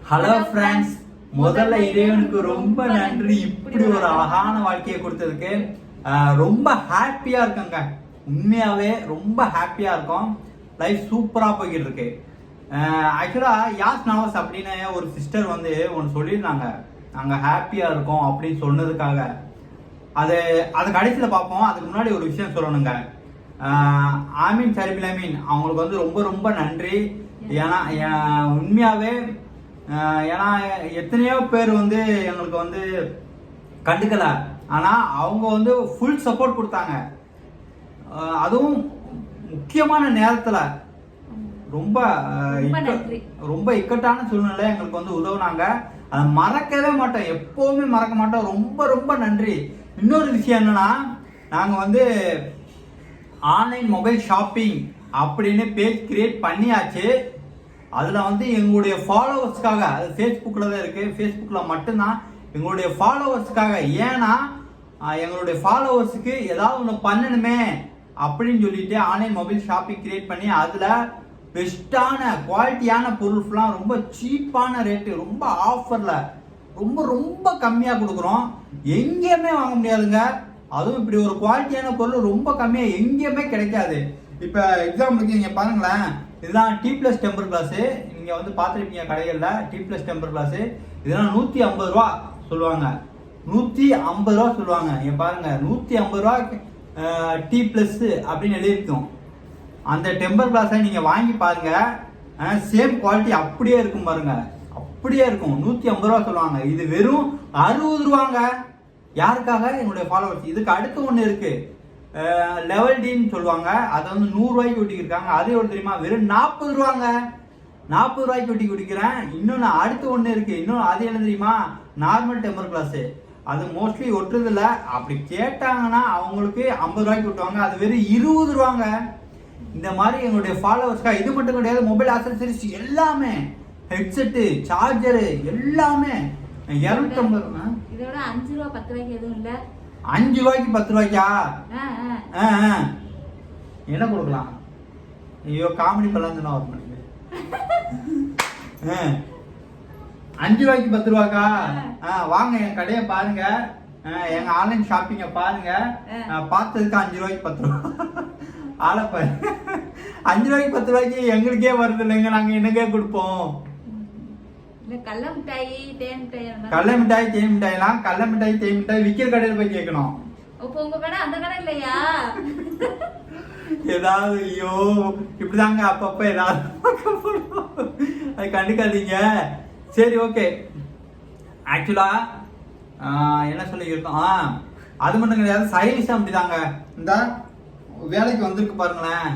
Hello friends, முதல்ல இறைவனுக்கு ரொம்ப நன்றி. இப்படி ஒரு அழகான வாழ்க்கையை கொடுத்ததுக்கு ரொம்ப ஹாப்பியா இருக்கங்க. உண்மையாவே ரொம்ப ஹாப்பியா இருக்கும். லைஃப் சூப்பரா போய்கிட்டு இருக்கு. ஆக்சுவலா யாஸ் நவாஸ் அப்படின்னு ஒரு சிஸ்டர் வந்து ஒன்று சொல்லியிருந்தாங்க, நாங்கள் ஹாப்பியா இருக்கோம் அப்படின்னு சொன்னதுக்காக. அது கடைசியில் பார்ப்போம். அதுக்கு முன்னாடி ஒரு விஷயம் சொல்லணுங்க. ஆமீன் சரிபில் அமீன் அவங்களுக்கு வந்து ரொம்ப ரொம்ப நன்றி. ஏன்னா உண்மையாவே ஏன்னா எத்தனையோ பேர் வந்து எங்களுக்கு வந்து கண்டுக்கல, ஆனா அவங்க வந்து ஃபுல் சப்போர்ட் கொடுத்தாங்க. அதுவும் முக்கியமான நேரத்துல ரொம்ப இக்கட்டான சூழ்நிலை எங்களுக்கு வந்து உதவுனாங்க. அதை மறக்கவே மாட்டோம், எப்பவுமே மறக்க மாட்டோம். ரொம்ப ரொம்ப நன்றி. இன்னொரு விஷயம் என்னன்னா, நாங்க வந்து ஆன்லைன் மொபைல் ஷாப்பிங் அப்படின்னு பேஜ் கிரியேட் பண்ணியாச்சு. அதில் வந்து எங்களுடைய ஃபாலோவர்ஸ்க்காக, அது ஃபேஸ்புக்கில் தான் இருக்குது, ஃபேஸ்புக்கில் மட்டும்தான் எங்களுடைய ஃபாலோவர்ஸ்க்காக. ஏன்னா எங்களுடைய ஃபாலோவர்ஸுக்கு ஏதாவது ஒன்று பண்ணணுமே அப்படின்னு சொல்லிட்டு ஆன்லைன் மொபைல் ஷாப்பிங் கிரியேட் பண்ணி அதில் பெஸ்ட்டான குவாலிட்டியான பொருள்லாம் ரொம்ப சீப்பான ரேட்டு, ரொம்ப ஆஃபரில் ரொம்ப ரொம்ப கம்மியாக கொடுக்குறோம். எங்கேயுமே வாங்க முடியாதுங்க. அதுவும் இப்படி ஒரு குவாலிட்டியான பொருள் ரொம்ப கம்மியாக எங்கேயுமே கிடைக்காது. இப்போ எக்ஸாம்பிளுக்கு நீங்கள் பாருங்களேன், இதுதான் T+ டெம்பர் கிளாஸு. நீங்கள் வந்து பார்த்துருப்பீங்க கடைகளில் T+ டெம்பர் கிளாஸு. இதெல்லாம் 150 ரூபா சொல்லுவாங்க, 150 ரூபா சொல்லுவாங்க. நீங்கள் பாருங்க, 150 ரூபா T+ அப்படின்னு எழுதியிருக்கோம். அந்த டெம்பர் கிளாஸை நீங்கள் வாங்கி பாருங்க, சேம் குவாலிட்டி அப்படியே இருக்கும் பாருங்க, அப்படியே இருக்கும். 150 ரூபா சொல்லுவாங்க. இது வெறும் 60 ரூபாங்க. யாருக்காக? என்னுடைய ஃபாலோவர்ஸ். இதுக்கு அடுத்து ஒன்று இருக்கு, லெவல் டின்னு சொல்லுவாங்க. அதை வந்து 100 ரூபாய்க்கு ஒட்டிக்கிருக்காங்க. அது எவ்வளோ தெரியுமா? வெறும் 40 ரூபாங்க. 40 ரூபாய்க்கு ஒட்டி குடிக்கிறேன். இன்னொன்று அடுத்து ஒன்று இருக்கு, இன்னொன்று அது என்ன தெரியுமா? Normal temper class. அது மோஸ்ட்லி ஒட்டுறதில்ல. அப்படி கேட்டாங்கன்னா அவங்களுக்கு 50 ரூபாய்க்கு ஒட்டுவாங்க. அது வெறும் 20 ரூபாங்க. இந்த மாதிரி எங்களுடைய ஃபாலோவர்ஸ்க்காக. இது மட்டும் கிடையாது, மொபைல் ஆக்சசரிஸ் எல்லாமே, ஹெட்செட்டு, சார்ஜரு எல்லாமே 250. இதோட 5 ரூபா 10 ரூபாய்க்கு எதுவும் இல்லை. 5 ரூபாய்க்கு 10 ரூபாய்க்கா? என்ன கொடுக்கலாம்? ஐயோ, காமெடி பண்ணலாம் ஒரு மணிக்கு. 5 ரூபாய்க்கு 10 ரூபாய்க்கா? வாங்க என் கடையை பாருங்க, எங்க ஆன்லைன் ஷாப்பிங்க பாருங்க. பார்த்ததுக்கு 5 ரூபாய்க்கு 10 ரூபா ஆளப்ப. 5 ரூபாய்க்கு 10 ரூபாய்க்கு எங்களுக்கே வருது இல்லைங்க, நாங்க என்னக்கே கொடுப்போம்? கடலை மிட்டாய், தேன் மிட்டாய், தேன் மிட்டாய்லாம் கடலை மிட்டாய், தேன் மிட்டாய் விற்கிற கடையில் போய் கேட்கணும். உங்க கடை அந்த கடை இல்லையா? ஏதாவது ஐயோ இப்படிதாங்க அப்பப்ப ஏதாவது அது கண்டுக்காதீங்க. சரி, ஓகே. ஆக்சுவலா என்ன சொல்லிக்கிட்டோம், அது மட்டும் கிடையாது, சர்வீஸ் அப்படிதாங்க. இந்த வேலைக்கு வந்திருக்கு பாருங்களேன்,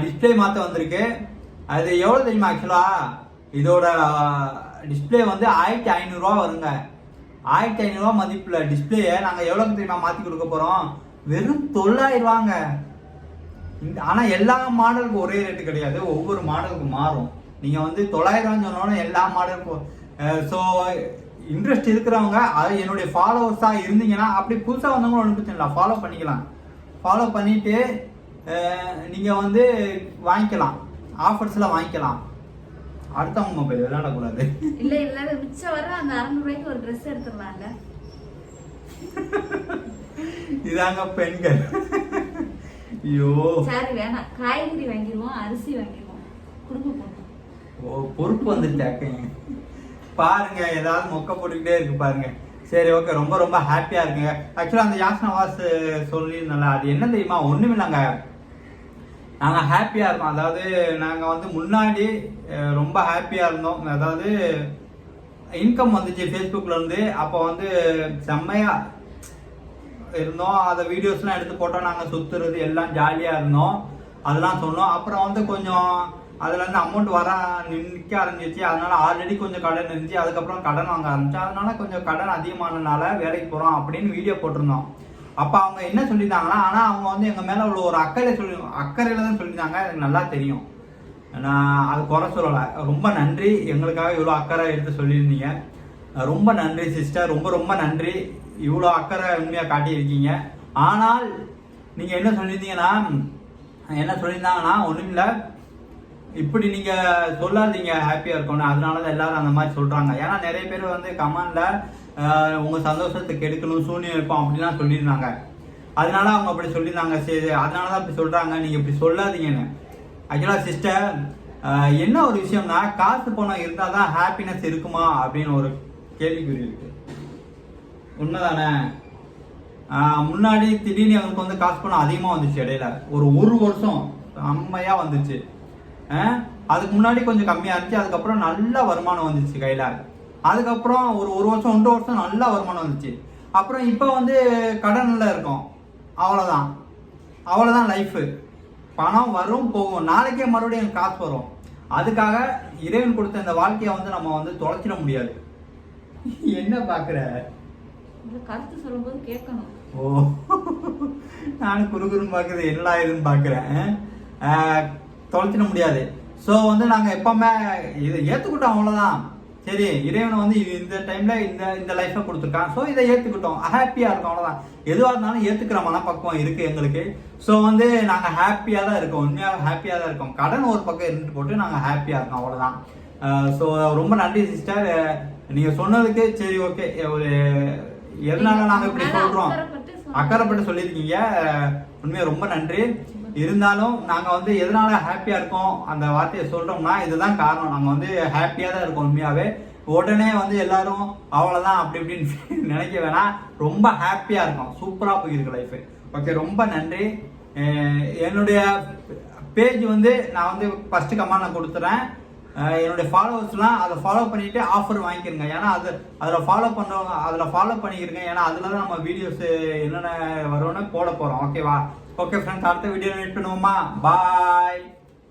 டிஸ்பிளே மாற்ற வந்திருக்கு. அது எவ்வளோ தெரியுமா? ஆக்சுவலா இதோட டிஸ்பிளே வந்து 1500 ரூபா வருங்க. 1500 ரூபா மதிப்புல டிஸ்பிளேயை நாங்கள் எவ்வளோக்கு தெரியுமா மாற்றி கொடுக்க போகிறோம்? வெறும் 900 ரூபாங்க. ஆனா எல்லா மாடலுக்கும் ஒரே ரேட்டு கிடையாது, ஒவ்வொரு மாடலுக்கும் மாறும். நீங்க வந்து 900 சொன்னோன்னா எல்லா மாடலுக்கும். ஸோ இன்ட்ரெஸ்ட் இருக்கிறவங்க, அது என்னுடைய ஃபாலோவர்ஸா இருந்தீங்கன்னா, அப்படி புதுசா வந்தவங்க ஒன்றும் பிரச்சனை இல்லை, ஃபாலோ பண்ணிக்கலாம். ஃபாலோ பண்ணிட்டு நீங்க வந்து வாங்கிக்கலாம், ஆஃபர்ஸ்ல வாங்கிக்கலாம். அடுத்தவங்க மொபைல் விளையாடக்கூடாது. இல்ல இல்ல, மிச்சம் வர அந்த 600 ரூபாய்க்கு ஒரு ட்ரெஸ் எடுத்துடலாம்ல. இதாங்க பெண்கள். ஐயோ சரி, வேணாம், காய்கறி வாங்கிடுவோம், அரிசி வாங்கிடுவோம், குடும்பம். ஓ, பொறுப்பு வந்துட்டாங்க பாருங்க. ஏதாவது மொக்க போட்டுக்கிட்டே இருக்கு பாருங்க. சரி, ஓகே. ரொம்ப ரொம்ப ஹாப்பியா இருக்குங்க. ஆக்சுவலா அந்த யாஸ் நவாஸ் சொல்லியிருந்தால, அது என்ன தெரியுமா? ஒண்ணும் இல்லைங்க, நாங்கள் ஹாப்பியா இருக்கோம். அதாவது நாங்கள் வந்து முன்னாடி ரொம்ப ஹாப்பியா இருந்தோம். அதாவது இன்கம் வந்துச்சு ஃபேஸ்புக்ல இருந்து. அப்போ வந்து செம்மையா இருந்தோம். அதை வீடியோஸ்லாம் எடுத்து போட்டோம். நாங்கள் சுத்துறது எல்லாம் ஜாலியா இருந்தோம், அதெல்லாம் சொன்னோம். அப்புறம் வந்து கொஞ்சம் அதுல இருந்து அமௌண்ட் வர நிற்க ஆரம்பிச்சிச்சு. அதனால ஆல்ரெடி கொஞ்சம் கடன் இருந்துச்சு. அதுக்கப்புறம் கடன் வாங்க ஆரம்பிச்சு. அதனால கொஞ்சம் கடன் அதிகமானனால வேலைக்கு போறோம் அப்படின்னு வீடியோ போட்டிருந்தோம். அப்ப அவங்க என்ன சொல்லியிருந்தாங்கன்னா, ஆனா அவங்க வந்து எங்க மேல உள்ள ஒரு அக்கறையில தான் சொல்லியிருந்தாங்க. எனக்கு நல்லா தெரியும், நான் அது குறை சொல்லலை. ரொம்ப நன்றி, எங்களுக்காக இவ்வளோ அக்கறை எடுத்து சொல்லியிருந்தீங்க. ரொம்ப நன்றி சிஸ்டர், ரொம்ப ரொம்ப நன்றி. இவ்வளோ அக்கறை உண்மையாக காட்டியிருக்கீங்க. ஆனால் நீங்கள் என்ன சொல்லியிருந்தாங்கன்னா ஒன்றும் இல்லை, இப்படி நீங்க சொல்லாதீங்க ஹாப்பியா இருக்கணும், அதனாலதான் எல்லாரும் அந்த மாதிரி சொல்றாங்க. ஏன்னா நிறைய பேர் வந்து கமெண்ட்ல உங்க சந்தோஷத்தை கெடுக்கணும், சூனியம் இருக்கும் அப்படிலாம் சொல்லியிருந்தாங்க. அதனால அவங்க அப்படி சொல்லியிருந்தாங்க. சரி, அதனாலதான் அப்படி சொல்றாங்க, நீங்க இப்படி சொல்லாதீங்கன்னு. ஆக்சுவலா சிஸ்டர், என்ன ஒரு விஷயம்னா, காசு பணம் இருந்தால் தான் ஹாப்பினஸ் இருக்குமா அப்படின்னு ஒரு கேள்விக்குறி இருக்கு. உண்மைதானே? முன்னாடி திடீர்னு அவங்களுக்கு வந்து காசு பணம் அதிகமாக வந்துச்சு. இடையில ஒரு வருஷம் செம்மையா வந்துச்சு. அதுக்கு முன்னாடி கொஞ்சம் கம்மியாக இருந்துச்சு. அதுக்கப்புறம் நல்ல வருமானம் வந்துச்சு கையில். அதுக்கப்புறம் ஒரு வருஷம் 1 வருஷம் நல்ல வருமானம் வந்துச்சு. அப்புறம் இப்போ வந்து கடனில் இருக்கோம். அவ்வளோதான் லைஃபு. பணம் வரும் போகும், நாளைக்கே மறுபடியும் காசு வரும். அதுக்காக இறைவன் கொடுத்த இந்த வாழ்க்கையை வந்து நம்ம வந்து தொலைச்சிட முடியாது. என்ன பாக்குற? கருத்து சொல்லும்போது கேட்கணும். ஓ, நானும் குறுகுறுன்னு பாக்குறது என்னடா இதுன்னு பாக்குறேன். தொலைச்சிட முடியாது. ஸோ வந்து நாங்கள் எப்பவுமே இதை ஏற்றுக்கிட்டோம், அவ்வளோதான். சரி, இறைவனை வந்து இந்த டைம்ல இந்த லைஃப்பை கொடுத்துருக்கான், ஸோ இதை ஏற்றுக்கிட்டோம், ஹாப்பியாக இருக்கும், அவ்வளோதான். எதுவாக இருந்தாலும் ஏற்றுக்கிற மனப்பக்குவம் இருக்கு எங்களுக்கு. ஸோ வந்து நாங்கள் ஹாப்பியாக தான் இருக்கோம், உண்மையாக ஹாப்பியாக தான் இருக்கோம். கடன் ஒரு பக்கம் இருந்துட்டு போட்டு நாங்கள் ஹாப்பியாக இருக்கோம், அவ்வளோதான். ஸோ ரொம்ப நன்றி சிஸ்டர், நீங்கள் சொன்னதுக்கு. சரி, ஓகே. ஒரு எதனால நாங்கள் இப்படி சொல்கிறோம், அக்கறைப்பட்டு சொல்லியிருக்கீங்க, உண்மையாக ரொம்ப நன்றி. இருந்தாலும் நாங்கள் வந்து எதனால ஹாப்பியாக இருக்கோம் அந்த வார்த்தையை சொல்கிறோம்னா, இதுதான் காரணம். நாங்கள் வந்து ஹாப்பியாக தான் இருக்கோம் உண்மையாகவே. உடனே வந்து எல்லாரும் அவ்வளோதான் அப்படி இப்படின்னு நினைக்க வேணாம். ரொம்ப ஹாப்பியாக இருக்கும், சூப்பராக போயிருக்கு லைஃபு. ஓகே, ரொம்ப நன்றி. என்னுடைய பேஜ் வந்து நான் வந்து ஃபஸ்ட்டு கமெண்ட் கொடுத்துறேன். என்னுடைய ஃபாலோவர்ஸ்லாம் அதை ஃபாலோ பண்ணிட்டு ஆஃபர் வாங்கிக்கிறங்க. ஏன்னா அதில் ஃபாலோ பண்ணிக்கிறங்க. ஏன்னா அதில் தான் நம்ம வீடியோஸ் என்னென்ன வரும்னு போட போகிறோம். ஓகேவா? ஓகே ஃப்ரெண்ட்ஸ், அடுத்த வீடியோ மீட் பண்ணுவோமா? பாய்.